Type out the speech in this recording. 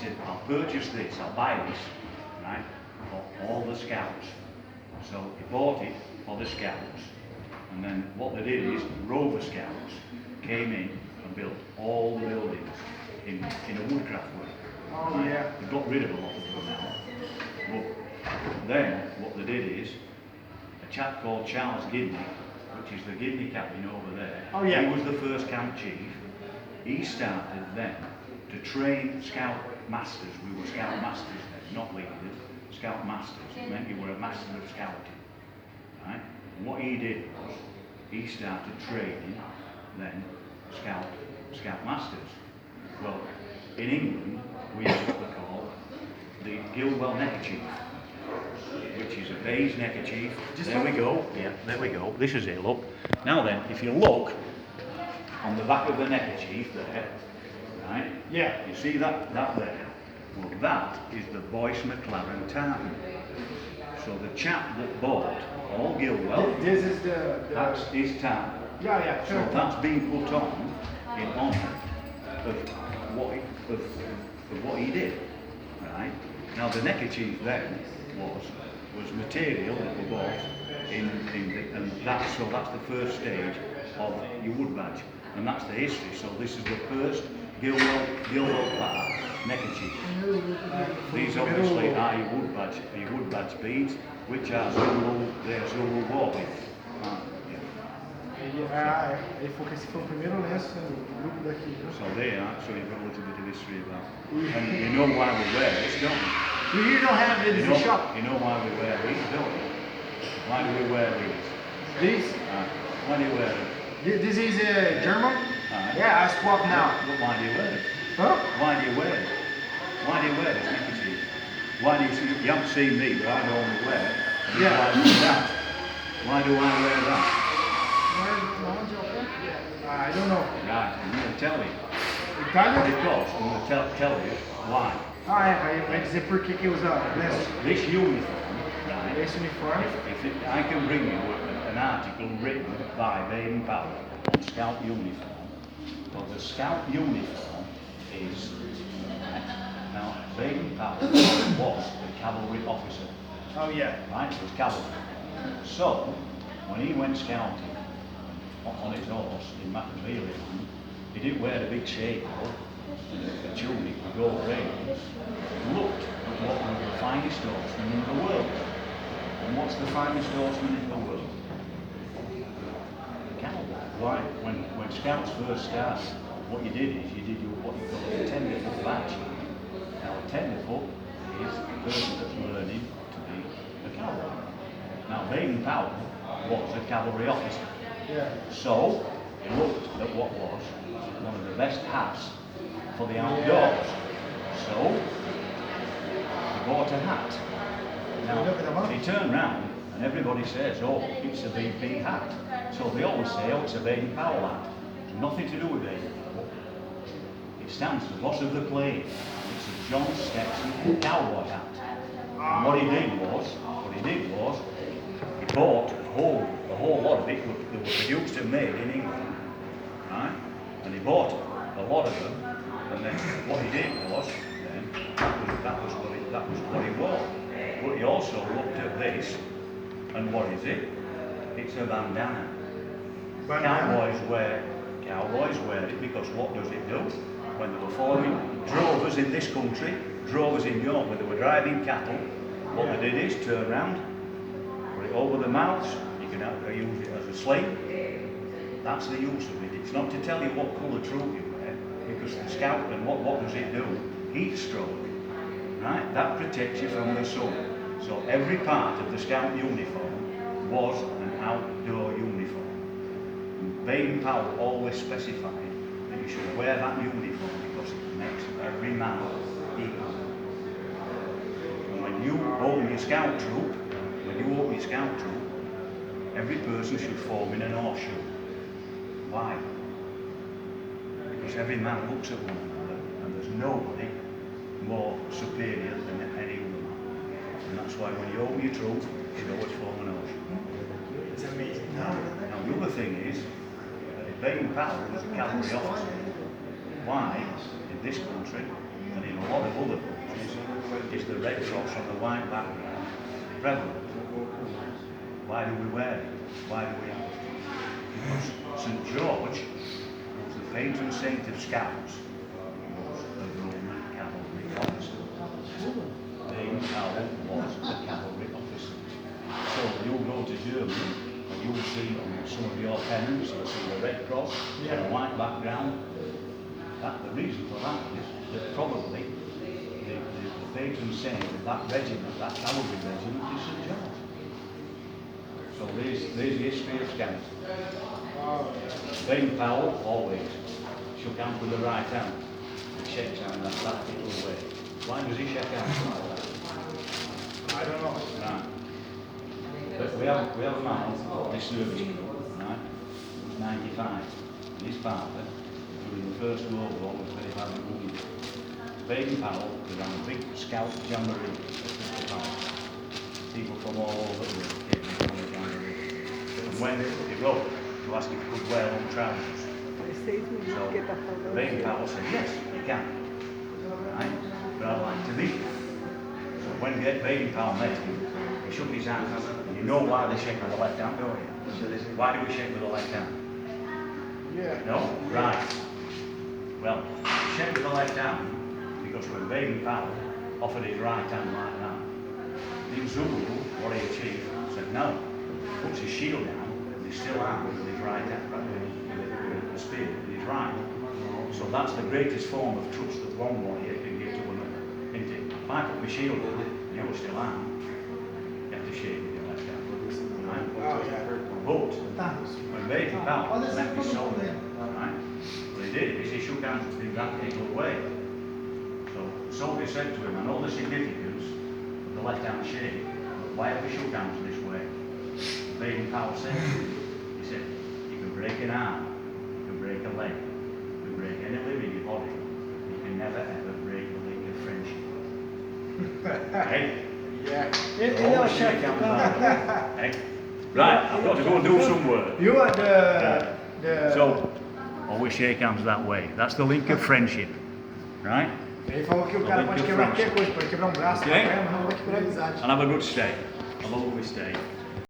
said, I'll purchase this, I'll buy this, right, for all the scouts. So he bought it for the scouts, and then what they did is Rover Scouts came in and built all the buildings in a woodcraft way. Oh, right? yeah. They got rid of a lot of them now. But then what they did is a chap called Charles Gidney, which is the Gidney captain over there. Oh, yeah. He was the first camp chief. He started then to train scout masters. We were scout masters then, not leaders. Scout masters. It meant you were a master of scouting. Right? And what he did was he started training then scout masters. Well, in England we have what we call the Giwell neckerchief, which is a beige neckerchief. There we go. Yeah, there we go. This is it. Look. Now then, if you look on the back of the neckerchief there, right? Yeah. You see that there? Well, that is the Boyce McLaren tartan. So the chap that bought all Giwell, This is that's his tartan. Yeah, So sure. that's been put on in honour of what he did, right? Now the neckerchief then was material that we bought and that's the first stage of your wood badge, and that's the history. So this is the first Giwell Park neckerchief. These obviously are your wood badge beads, which are Zulu war beads. Ele falou que esse foi o primeiro lenço do grupo daqui, viu? So there, so you've got a little bit of history about. And you know why we wear this, don't you? You don't have it in the shop. You know why we wear these, don't you? Why do we wear these? These? Why do you wear them? This is German? Yeah, I swap now. But why do you wear it? Huh? Why do you wear it? Why do you wear this neckerchief? Why do you haven't seen me, but I normally wear it. Yeah. Why do that? Why do I wear that? I don't know. Right, I'm going to tell you. Itália? Because I'm going to tell you why. Vai dizer por que usa lenço. This uniform, right? Esse uniforme. I can bring you an article written by Baden Powell on Scout uniform. Well, the Scout uniform is, now Baden Powell was a cavalry officer. Oh yeah. Right, it was cavalry. So, when he went scouting on his horse in Macaveli, he didn't wear a big shade a tunic with gold railings. He looked at what was the finest horseman in the world. And what's the finest horseman in the world? Cowboy. Why? When scouts first started, what you did is you did what you call a tenderfoot badge. Now a tenderfoot is the person that's learning to be a cowboy. Now Baden Powell was a cavalry officer. Yeah. So he looked at what was one of the best hats for the outdoors. So he bought a hat. Now he turned round and everybody says, oh, it's a BP hat. So they always say, oh, it's a Baden Powell hat. It's nothing to do with Baden Powell. It stands for boss of the plane. It's a John Stetson cowboy hat. And what he did was he bought a whole lot of it that were produced and made in England, right? And he bought a lot of them, and then what he did was, then that was what he wore. But he also looked at this, and what is it? It's a bandana. Cowboys wear it because what does it do? When they were forming drovers in this country, drovers in York, when they were driving cattle, what they did is turn around, put it over the mouths. You can use it as a sling. That's the use of it. It's not to tell you what colour troop you wear, because the scout, and what does it do? Heat stroke, right? That protects you from the sun. So every part of the scout uniform was an outdoor uniform. And Baden Powell always specified that you should wear that uniform because it makes every man equal. And when you open your scout troop, every person should form in an horseshoe. Why? Because every man looks at one another and there's nobody more superior than any other man. And that's why when you open your troop, you always form an horseshoe. It's amazing. Now the other thing is, Baden Powell was a cavalry officer. Why, in this country, and in a lot of other countries, is the red cross on the white background prevalent. Why do we wear it? Why do we have it? Because St. George was the patron saint of scouts, was a Roman cavalry officer. Baden-Powell was a cavalry officer. So you'll go to Germany and you'll see on some of your pennants, you'll see the red cross on a white background. The reason for that is that probably the patron saint of that regiment, that cavalry regiment, is St. George. So there's the history of scouts. Baden-Powell always shook hands with the right hand. He shakes hands that particular way. Why does he shake hands like that? I don't know. Right. But we have a man of this service group, right, who's 95. And his father, during the First World War, was very badly wounded. Baden-Powell ran a big scout jamboree at Crystal Palace. People from all over the world came to the jamboree. And when he wrote to ask if he could wear long trousers, so Baden-Powell said, yes, you can. Right? But I'd like to meet you. So when Baden-Powell met him, he shook his hand. And you know why they shake with the left hand, don't you? Why do we shake with the left hand? Yeah. No? Right. Well, shake with the left hand because when Baden-Powell offered his right hand like that, the Zulu, warrior chief, said no. Puts his shield down and he's still armed with his right hand, with the spear, with his right. So that's the greatest form of trust that one warrior can give to another, isn't it? If I put my shield down and you're still armed, you have to shake with your left hand. Right? But when Baden-Powell met his soldier, right, what he did is he shook hands in that particular way. So the soldier said to him, I know the significance of the left hand shake, but why have we shook hands this way? Baden-Powell said to him, he said, you can break an arm, you can break a leg, you can break any limb in your body, you can never ever break the link of friendship. Hey? Yeah. Always shake hands that way. Hey? Right, I've got to go and do some work. You are the... So, always shake hands that way. That's the link of friendship. Right? Ele falou que o cara pode quebrar qualquer coisa, pode quebrar braço, Okay. perna, não vai quebrar amizade. And have a good stay. A lovely stay.